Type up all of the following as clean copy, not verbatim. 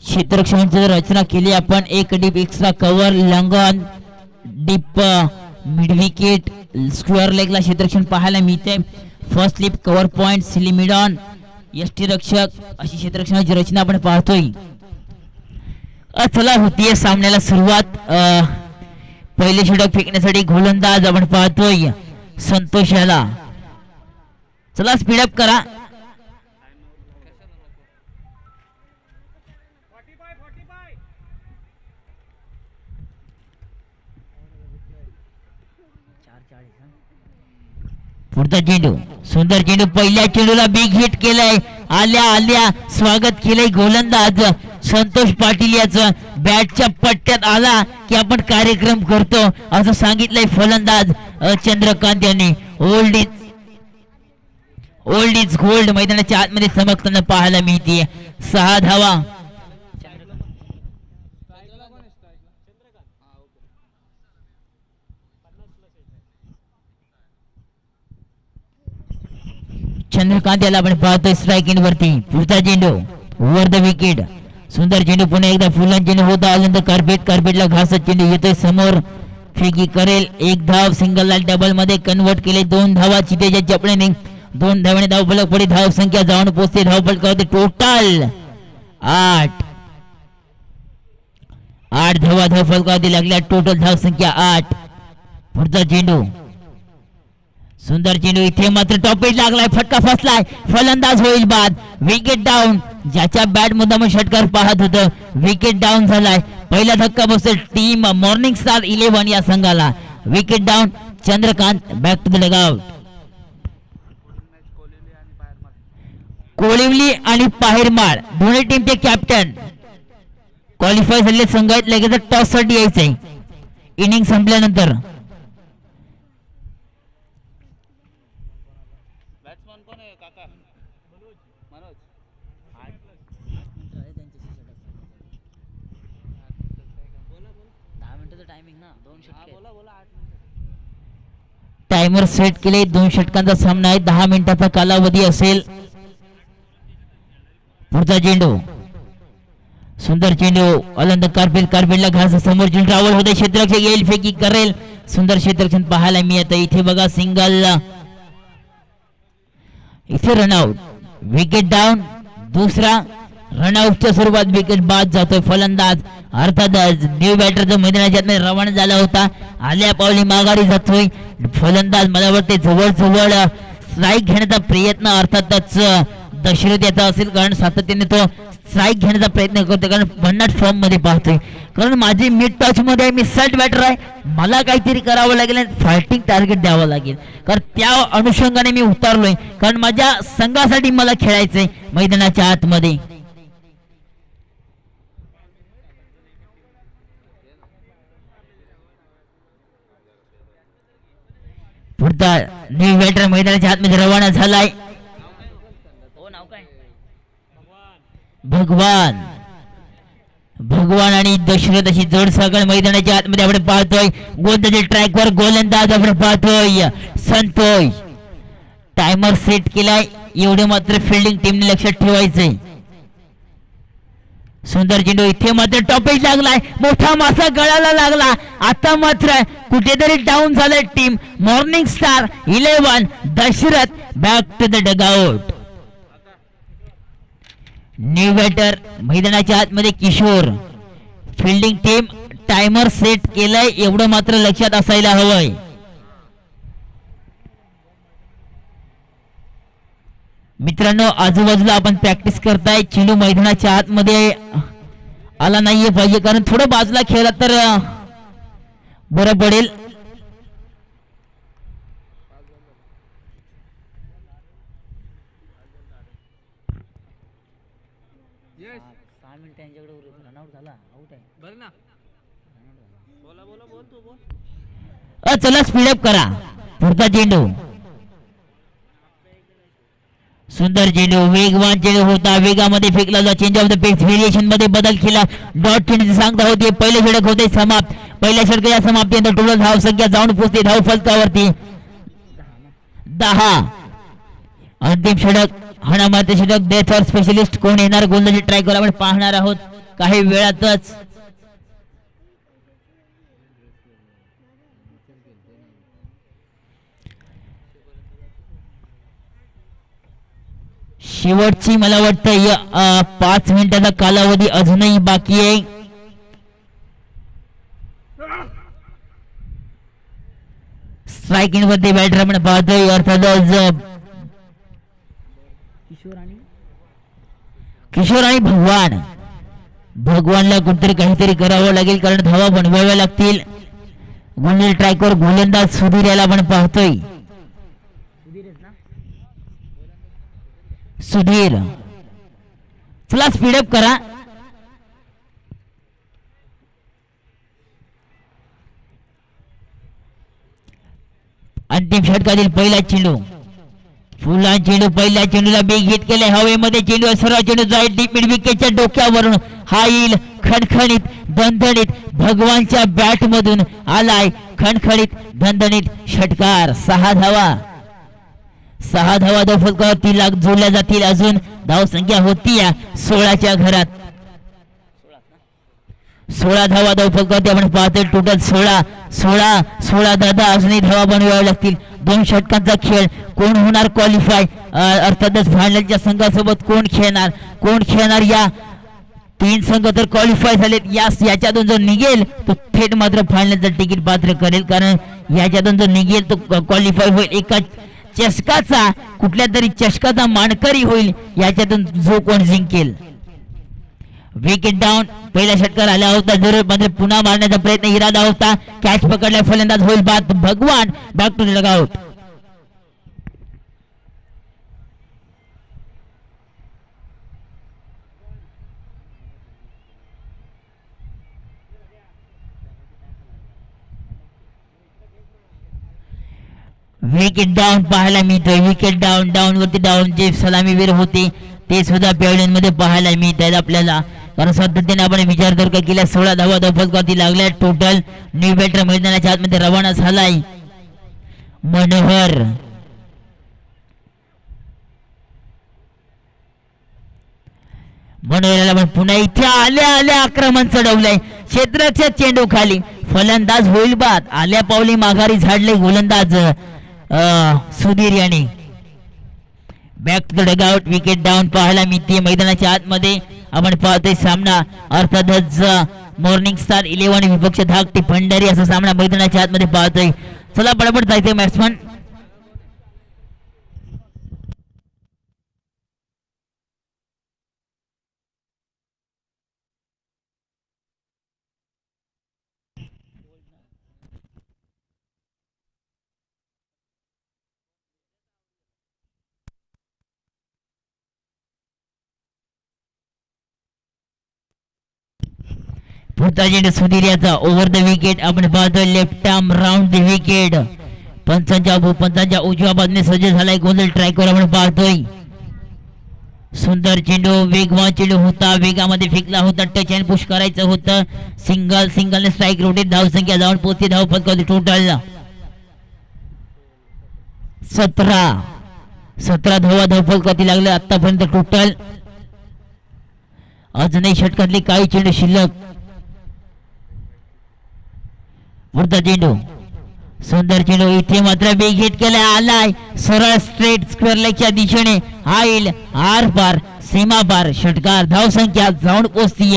क्षेत्ररक्षणाची रचना केली आपण. एक deep extra cover, long on, deep mid wicket, square लेगला क्षेत्ररक्षण पाहायला मिळते. First slip, cover point, silly mid on, यष्टीरक्षक अशी क्षेत्ररक्षणाची रचना आपण पाहतोय. चला होतीये सामन्याला सुरुवात. पहिले षटक फेकण्यासाठी गोलंदाज आपण पाहतोय संतोष याला. चला स्पीडअप करा. पुढचा चेंडू, सुंदर चेंडू, पहिल्या चेंडूला बिग हिट केलंय. आल्या आल्या स्वागत केलंय गोलंदाज संतोष पाटील याचं. बॅटच्या पट्ट्यात आला की आपण कार्यक्रम करतो असं सांगितलंय फलंदाज चंद्रकांत यांनी. ओल्ड इज गोल्ड मैदानाच्या आतमध्ये चमकताना पाहायला मिळते. 6 धावा. चंद्रकांत याला आपण पाहतोय स्ट्राइक एंड वरती. पुढचा चेंडू ओव्हर द विकेट. सुंदर चेंडू, पुन्हा एकदा फुलांचा चेंडू होता. आल्यानंतर कार्पेटला घासत चेंडू येतोय समोर. फेकी करेल. 1 धाव. सिंगल ला डबल मध्ये कन्वर्ट केले. 2 धावा चितेच्या चपळीने. 2 धावाने धाव फलक पुढे धाव संख्या जाऊन पोहोचते. धाव फलकावरती टोटल 8 धावा धाव फलकावरती लागल्या. टोटल धाव संख्या 8. पुढचा चेंडू, सुंदर चेंडू, इथे मात्र टॉपेज लागलाय. फटका फसलाय. फलंदाज होईल बाद. Wicket down. ज्याच्या बॅट मुद्दाम षटकार पाहत होतं विकेट डाऊन झालाय. पहिला धक्का बसेल टीम मॉर्निंग स्टार 11 या संघाला. Wicket down. Chandrakant back to the dugout. कोळिवली आणि पाहिरमाळ दोन्ही टीमचे कॅप्टन क्वालिफाय झालेले संघ आहेत. लगेच टॉस साठी यायचंय इनिंग संपल्यानंतर. टाइमर सेट केले. 2 षटकांचा सामना आहे. 10 मिनिटाचा कालावधी असेल. पुढचा चेंडू, सुंदर चेंडू, अलंद कार्पेटला घास. समोर चेंडू ट्रॅव्हल होते. क्षेत्ररक्षक येईल. फेकी करेल. सुंदर क्षेत्ररक्षण पाहायला मिळतं. इथे बघा सिंगल, इथे रनआउट. Wicket down. दुसरा रनआउटच्या स्वरूपात विकेट बाद जातोय. फलंदाज अर्थातच न्यू बॅटर जो मैदानाच्या रवाना झाला होता आल्या पावली माघारी जातोय. फलंदाज मला वाटते जवळ स्ट्राईक घेण्याचा प्रयत्न अर्थातच दशरथ याचा असेल, कारण सातत्याने तो स्ट्राईक घेण्याचा प्रयत्न करतो. कारण भन्नाट फॉर्म मध्ये पाहतोय. कारण माझी मिड टच मध्ये मी सेट बॅटर आहे. मला काहीतरी करावं लागेल आणि फायटिंग टार्गेट द्यावं लागेल. कारण त्या अनुषंगाने मी उतारलोय. कारण माझ्या संघासाठी मला खेळायचंय मैदानाच्या आतमध्ये. पुढचा न्यू बॅटर मैदानाच्या आतमध्ये रवाना झालाय. भगवान आणि दशरथ अशी जोड सागळ मैदानाच्या आतमध्ये आपण पाहतोय. गोलंदाजी ट्रॅकवर गोलंदाज आपण पाहतोय संतोष. टायमर सेट केलाय. एवढे मात्र फिल्डिंग टीमने लक्षात ठेवायचंय. सुंदर चेंडू, इथे मात्र टॉपेज लागलाय. मोठा मासा गळाला लागला. आता मात्र कुठेतरी डाऊन झालंय team morning star 11. Dasharath back to the dugout. New batter मैदानाच्या आतमध्ये Kishor. Fielding team timer set केलाय. एवढं मात्र लक्षात असायला हवंय. मित्रांनो, आजूबाजूला आपण प्रॅक्टिस करताय. चेंडू मैदानाच्या आतमध्ये आला नाहीये पाहिजे, कारण थोडं बाजूला खेळला तर बरं पडेल. चला स्पीडअप करा. पुढचा चेंडू, सुंदर चेंडू, वेगवान चेंडू होता. वेगामध्ये फेकला जातो. Change of the pace variation मध्ये बदल केला. डॉट चेंडूची सांगता होती. पहिले षटक होते समाप्त. पहिल्या षटकाच्या समाप्तीनंतर टोटल धाव संख्या जाऊन पोहोचते धाव फलकावरती 10. अंतिम षटक हाणामारते षटक डेथ और स्पेशलिस्ट कोण येणार गोलंदाजी ट्राय करू आपण पाहणार आहोत. काही वेळातच शेवटची मला वाटतं 5 मिनिटाचा कालावधी अजूनही बाकी आहे. स्ट्रायकिंग वरती बॅटर आपण पाहतोय अर्थातच किशोर आणि भगवानला कुठतरी काहीतरी करावं लागेल कारण धावा बनवाव्या लागतील. गोल्डन ट्रॅकवर गोलंदाज सुधीर याला आपण पाहतोय. सुधीर चला स्पीडअप करा. अंतिम षटकातील पहिला चेंडू फुला चेंडू पहिल्या चेंडूला बेग हिट केले हवेमध्ये चेंडू सर्व चेंडू जाईल डीप मिड विकेटच्या डोक्यावरून हा येईल खणखणीत दणदणीत भगवानच्या बॅट मधून आलाय खणखणीत दणदणीत षटकार. 6 धावा फलकावर 3 लाख जोडल्या जातील. अजून धाव संख्या होती या 16च्या घरात. 16 धावा फलकावरती आपण पाहतोय टोटल 16 दादा अजूनही धावा बनवाव्या लागतील. 2 षटकांचा खेळ कोण होणार क्वालिफाय अर्थातच फायनलच्या संघासोबत कोण खेळणार या 3 संघ तर क्वालिफाय झालेत. याच्यातून जो निघेल तो थेट मात्र फायनलचं तिकीट पात्र करेल कारण याच्यातून जो निघेल तो क्वालिफाय होईल. एका चषकाचा कुठल्या तरी चषकाचा मानकरी होईल याच्यातून जो कोण जिंकेल. विकेट डाऊन पहिला षटकार आला होता जरूर मात्र पुन्हा मारण्याचा प्रयत्न इरादा होता. कॅच पकडला फलंदाज होईल बाद. Bhagwan back to dugout. Wicket down पाहायला मिळतोय. विकेट डाऊन वरती डाऊन जे सलामीवीर होते ते सुद्धा पॅव्हलियन मध्ये पाहायला मिळत आहेत आपल्याला कारण सातत्याने आपण विचार जर का केला 16 धावा फलकावरती लागल्या टोटल. न्यू बॅटर मैदानाच्या आतमध्ये रवाना झालाय मनोहर. मनोहरला पण पुन्हा इथे आल्या आक्रमण चढवलंय क्षेत्राच्या चेंडू खाली फलंदाज होईल बाद. आल्या पावली माघारी झाडले गोलंदाज सुधीर यांनी. Back to the dugout. Wicket down पाहायला मिळते मैदानाच्या आतमध्ये आपण पाहतोय सामना अर्थातच मॉर्निंग स्टार 11 विपक्ष धाकटी भंडारी असा सामना मैदानाच्या आतमध्ये पाहतोय. चला बडबड जायचंय बॅट्समन. पुढचा चेंडू सुधीर याचा ओव्हर द विकेट आपण पाहतोय left arm round the wicket. पंचांच्या उजव्या बाजूने सज्ज झालाय गोंधळ ट्रॅकवर आपण पाहतोय. सुंदर चेंडू वेगवान चेंडू होता वेगामध्ये फेकला होता टच अँड पुश करायचं होतं. सिंगलने स्ट्राईक रोटेट धाव संख्या जाऊन पोहोचते धाव फलकावली टोटल 17 धावा धाव फलकावती लागले आतापर्यंत टोटल. अजूनही षटकातली काही चेंडू शिल्लक. पुढचा चेंडू सुंदर चेंडू इथे मात्र बेग हिट केला आलाय सरळ स्ट्रेट स्क्वेअर लेगच्या दिशेने आईल आर पार सीमा पार षटकार. धाव संख्या जाऊन पोचती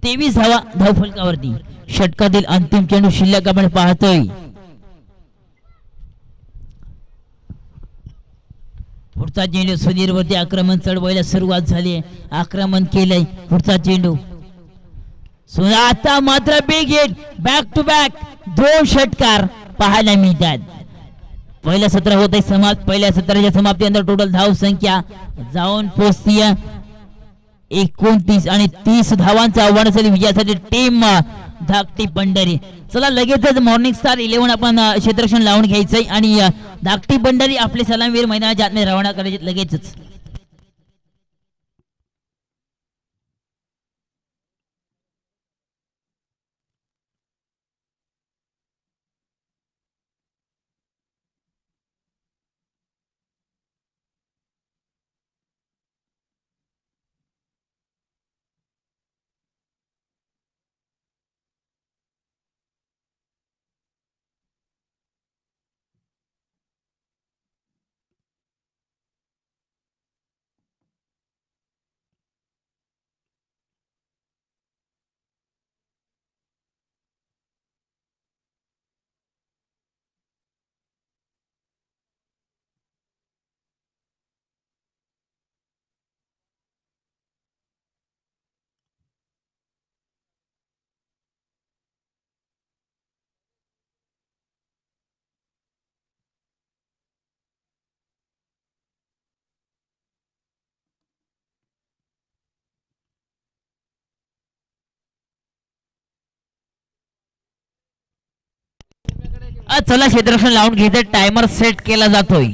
23 धावा धाव फलकावरती. षटकातील अंतिम चेंडू शिल्लक आपण पाहतोय. पुढचा चेंडू सुधीर वरती आक्रमण चढवायला सुरुवात झाली. आक्रमण केलंय पुढचा चेंडू आता मात्र big hit back to back 2 षटकार पाहायला मिळतात. पहिलं सत्र होत समाप्त. पहिल्या सत्राच्या समाप्तीनंतर टोटल धाव संख्या जाऊन पोहोचती 29 आणि 30 धावांचा आव्हान असेल विजयासाठी टीम धाकटी पंढरी. चला लगेचच मॉर्निंग स्टार 11 आपण क्षेत्ररक्षण लावून घ्यायचंय आणि धाकटी पंढरी आपले सलामवीर मैदानाच्या आतमध्ये रवाना करायचे लगेचच. चला क्षेत्ररक्षण लावून घ्यायचं टायमर सेट केला जातोय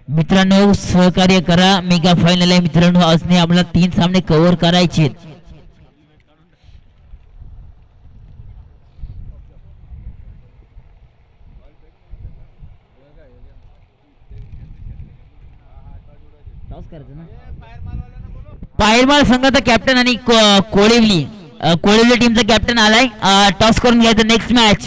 मित्रांनो सहकार्य करा मेगा फायनल आहे मित्रांनो असणे आपल्याला 3 सामने कव्हर करायचे पायरमाल संघाचा कॅप्टन आणि कोळिवली टीमचा कॅप्टन आलाय टॉस करून घ्यायचं नेक्स्ट मॅच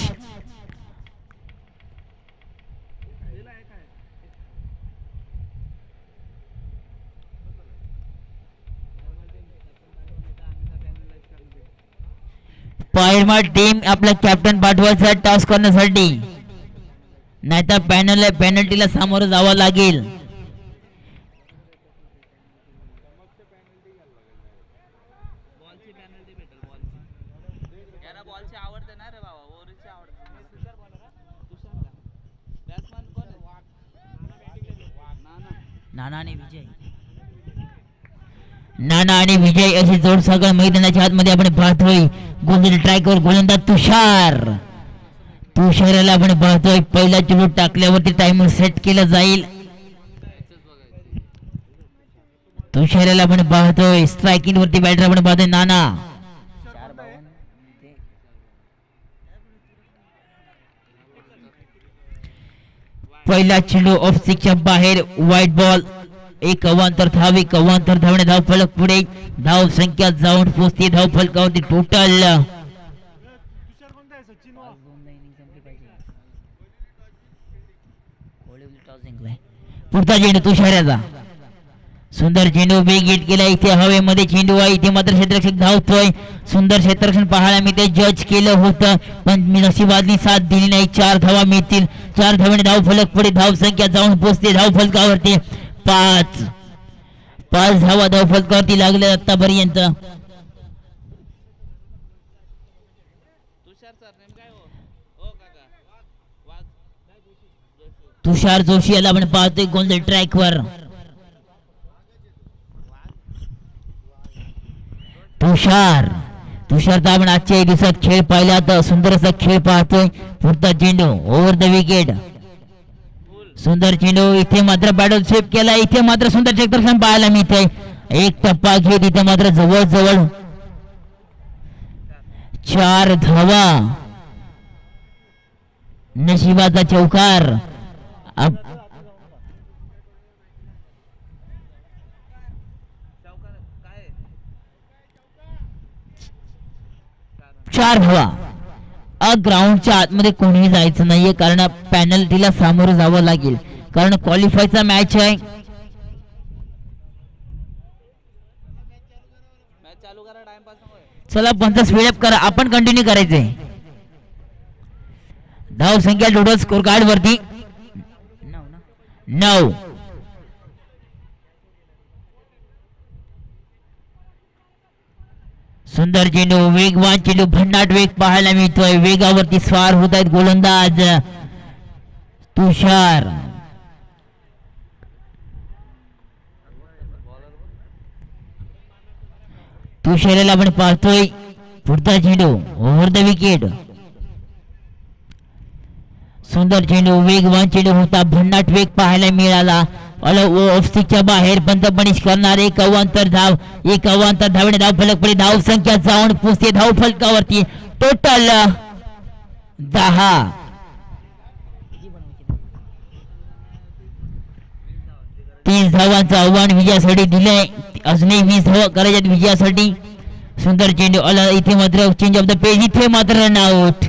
पायरमाल टीम आपला कॅप्टन पाठवायचा टॉस करण्यासाठी नाहीतर पेनल्टीला सामोरं जावं लागेल नाना आणि विजय अशी जोड सगळं मैदानाच्या आतमध्ये आपण पाहतोय गोंधळ ट्रॅकवर गोलंदाज तुषाराला आपण पाहतोय पहिला चेंडू टाकल्यावरती टाइमर सेट केलं जाईल तुषाराला आपण पाहतोय स्ट्रायकिंग वरती बॅटर आपण पाहतोय नाना पहिला चेंडू ऑफ स्टिकच्या बाहेर व्हाईट बॉल एक अवांतर धावणे धाव फलक पुढे धाव संख्या जाऊन पोचते धाव फलकावरती टोटल पुढचा चेंडू तुषाराचा सुंदर चेंडू वेग हिट केला इथे हवेमध्ये चेंडू आहे इथे मात्र क्षेत्ररक्षक धावतोय सुंदर क्षेत्ररक्षण पाहायला मी ते जज केलं होतं पण मी नशिबातली साथ दिली नाही 4 धावा मिळतील 4 धावाने धाव फलक पुढे धाव संख्या जाऊन पोचते धाव फलकावरती 5 धावा धाव फलकावरती लागले आतापर्यंत तुषार जोशी याला आपण पाहतोय गोल्डन ट्रॅकवर तुषार तर आपण आजच्या दिवसात खेळ पाहिला तर सुंदर असा खेळ पाहतोय पुढचा चेंडू ओव्हर द विकेट सुंदर चेंडू इथे मात्र बॅटल स्वीप केला इथे मात्र सुंदर क्षेत्ररक्षण पाहायला मिळते एक टप्पा घेत इथे मात्र जवळ 4 धावा नशिबाचा चौकार 4 धावा ग्राउंडच्या आतमध्ये कोणीही जायचं नाहीये कारण पेनल्टीला सामोरं जावं लागेल कारण क्वालिफायचा मॅच आहे चला 50 स्पीडअप करा आपण कंटिन्यू करायचंय धाव संख्या टोटल स्कोर कार्ड वरती 9 सुंदर चेंडू वेगवान चेंडू भन्नाट वेग पाहायला मिळतोय वेगावरती स्वार होत आहेत गोलंदाज तुषाराला आपण पाहतोय पुढचा चेंडू ओव्हर द विकेट सुंदर चेंडू वेगवान चेंडू होता भन्नाट वेग पाहायला मिळाला ऑफस्टिकच्या बाहेर बंद पनिश करणार एक अवांतर धावणे धाव फलक पुढे धाव संख्या जाऊन पोचते धाव फलकावरती टोटल 10 30 धावांचं आव्हान विजयासाठी दिलंय अजूनही 20 धावा करायच्यात विजयासाठी सुंदर चेंडू आला इथे मात्र चेंज ऑफ द पेज इथे मात्र रन आउट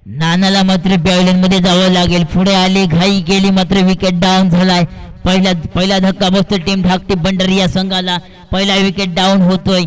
नानाला मात्र पॅव्हलियन मध्ये जावं लागेल पुढे आले घाई केली मात्र विकेट डाऊन झालाय पहिला धक्का बसतो टीम ढाकटी बंडर या संघाला पहिला विकेट डाऊन होतोय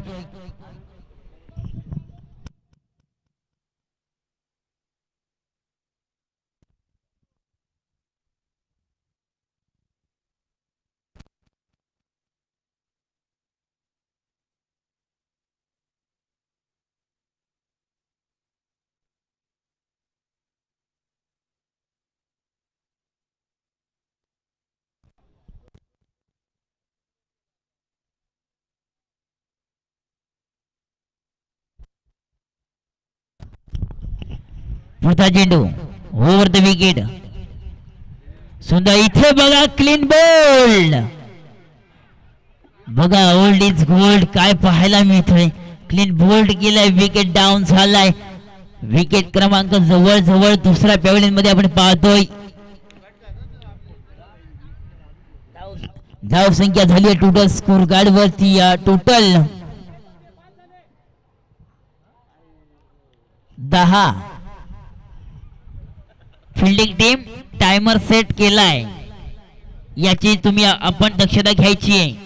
पुढचा चेंडू ओव्हर द विकेट. सुंदर इथे बघा क्लीन बोल्ड. बघा ओल्ड इज गोल्ड काय पाहायला मिळतोय. क्लीन बोल्ड केलाय. विकेट डाऊन झालाय. विकेट क्रमांक जवळ जवळ दुसऱ्या पॅव्हलियन मध्ये आपण पाहतोय. धाव संख्या झाली आहे टोटल स्कोर कार्ड वरती total 10. Fielding team timer set केलाय. याची तुम्ही आपण दक्षता घ्यायची आहे.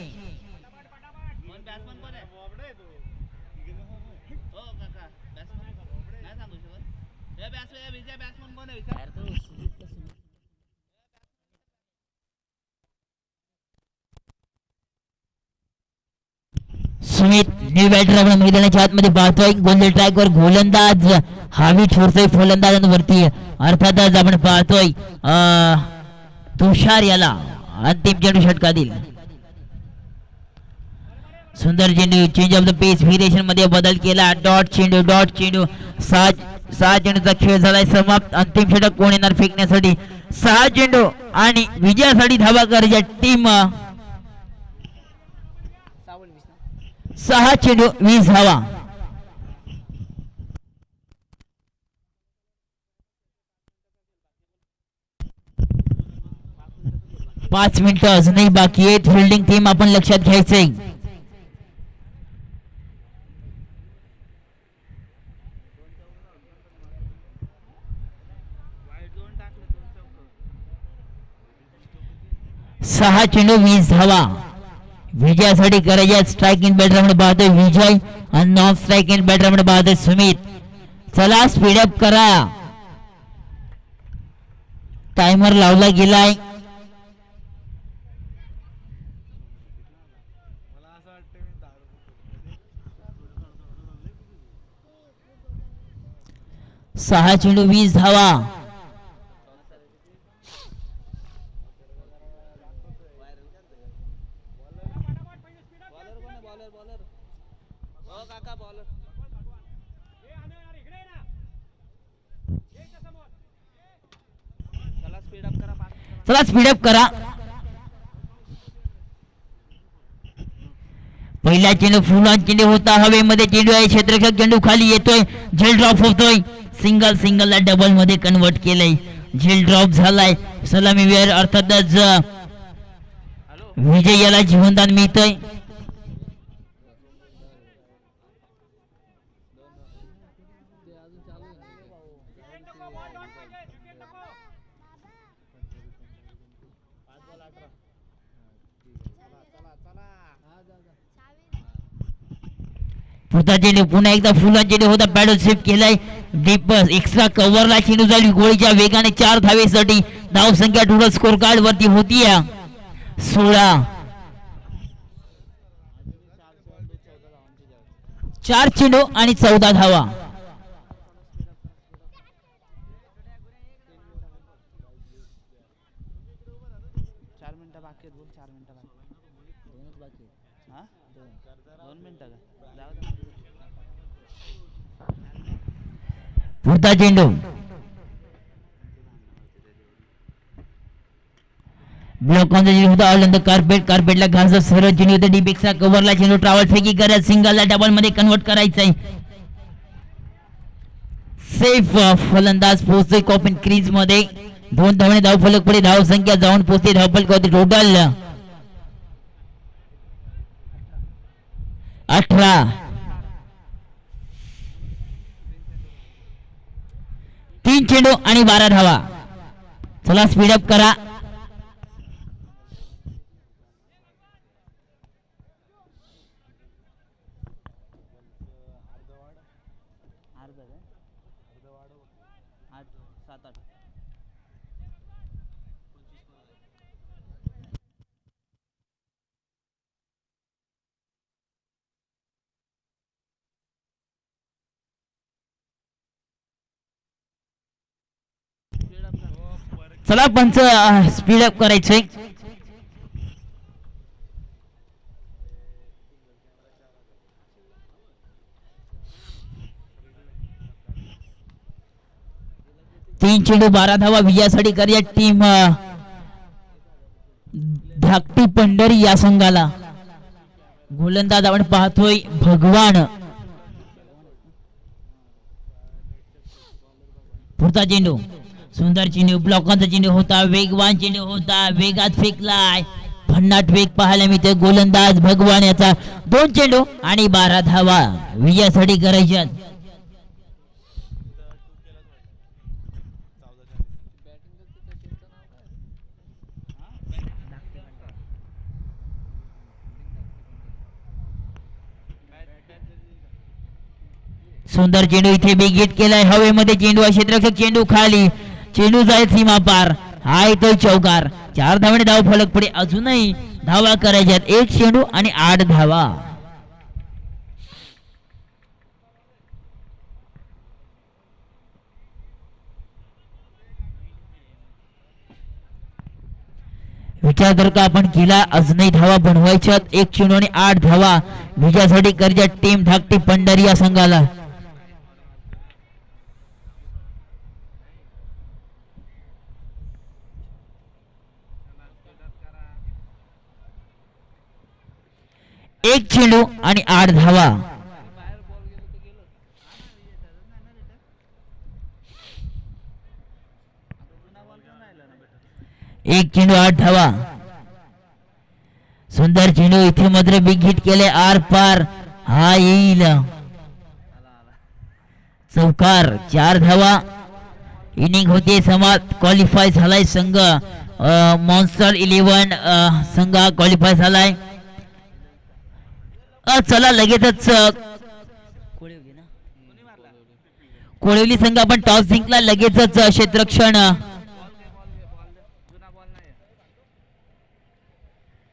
सुमित न्यू बॅटर आपण मैदानाच्या आतमध्ये पाहतोय. गोंधळ ट्रॅक वर गोलंदाज हावी ठोरतोय फलंदाजांवरती. अर्थातच आपण पाहतोय तुषार याला अंतिम चेंडू षटकातील. सुंदर चेंडू change of the pace variation मध्ये बदल केला. डॉट चेंडू 6 चेंडूचा खेळ झालाय समाप्त. अंतिम षटक कोण येणार फेकण्यासाठी. 6 चेंडू आणि विजयासाठी धावा करायच्या टीम 6 चेंडू 20 धावा. पाच मिनिटं अजूनही बाकी आहेत. फिल्डिंग टीम आपण लक्षात घ्यायचंय. सहा चेंडू 20 धावा. विजयासाठी करायच्या स्ट्रायकिंग बॅटर मध्ये पाहतोय विजय आणि नॉन स्ट्रायकिंग बॅटर मध्ये पाहतोय सुमित. चला स्पीडअप करा. टायमर लावला गेलाय. सहा चेंडू 20 धावा. चला स्पीडअप करा. पहिला चेंडू फुल चेंडू होता. हवेमध्ये चेंडू आहे. क्षेत्ररक्षक चेंडू खाली येतोय. झेल ड्रॉप होतोय. सिंगलला डबल मध्ये कन्वर्ट केलंय. झेल ड्रॉप झालाय. सलामी वेअर अर्थातच विजय याला जीवनदान मिळतंय. पुढचा चेंडू पुन्हा एकदा फुला चेंडू होता. पॅडल स्वीप केलाय. डीप एक्स्ट्रा कव्हरला चेंडू झाली. गोळीच्या वेगाने 4 धावेसाठी धाव संख्या टोटल स्कोर कार्ड वरती होती 16. 4 चेंडू आणि 14 धावा. पुढचा चेंडू ब्लॉक ऑन द चेंडू होता. ऑल ऑन द कार्पेटला घास सरळ चेंडू होता. डीप एक्स्ट्रा कव्हरला चेंडू ट्रॅव्हल फेकी करत सिंगलला डबल मध्ये कन्वर्ट करायचंय. सेफ फलंदाज पोहोचतोय कॉपन क्रीज मध्ये. 2 धावणे धाव फलक पुढे धाव संख्या जाऊन पोहोचते धाव फलक टोटल 18. 3 चेंडू आणि 12 धावा. चला स्पीडअप करा. चला पंच स्पीडअप करायचंय. 3 चेंडू 12 धावा विजयासाठी करूया टीम धाकटी पंढरी या संघाला. गोलंदाज आपण पाहतोय भगवान. पुढचा चेंडू सुंदर चेंडू ब्लॉकांचा चेंडू होता. वेगवान चेंडू होता. वेगात फेकलाय. भन्नाट वेग पाहायला मिळते. गोलंदाज भगवान याचा 2 चेंडू आणि 12 धावा विजयासाठी करायच्या. सुंदर चेंडू इथे बिग हिट केलाय. हवेमध्ये चेंडू क्षेत्ररक्षक चेंडू खाली. चेंडू जाईल सीमा पार. हा येतोय चौकार. 4 धावाने धाव फलक पुढे. अजूनही धावा करायच्यात. 1 चेंडू आणि 8 धावा. विचार जर का आपण केला अजूनही धावा बनवायच्यात. 1 चेंडू आणि 8 धावा विजयासाठी करच्या टीम धाकटी पंढरी या संघाला. एक चेंडू आणि 8 धावा. एक चेंडू 8 धावा. सुंदर चेंडू इथे मात्र बिग हिट केले. आर पार. हा येईल चौकार. 4 धावा. इनिंग होते समाप्त. क्वालिफाय झालाय संघ मॉन्स्टर 11 संघ क्वालिफाय झालाय. चला लगेचच कोळवली संघ आपण टॉस जिंकला. लगेचच क्षेत्ररक्षण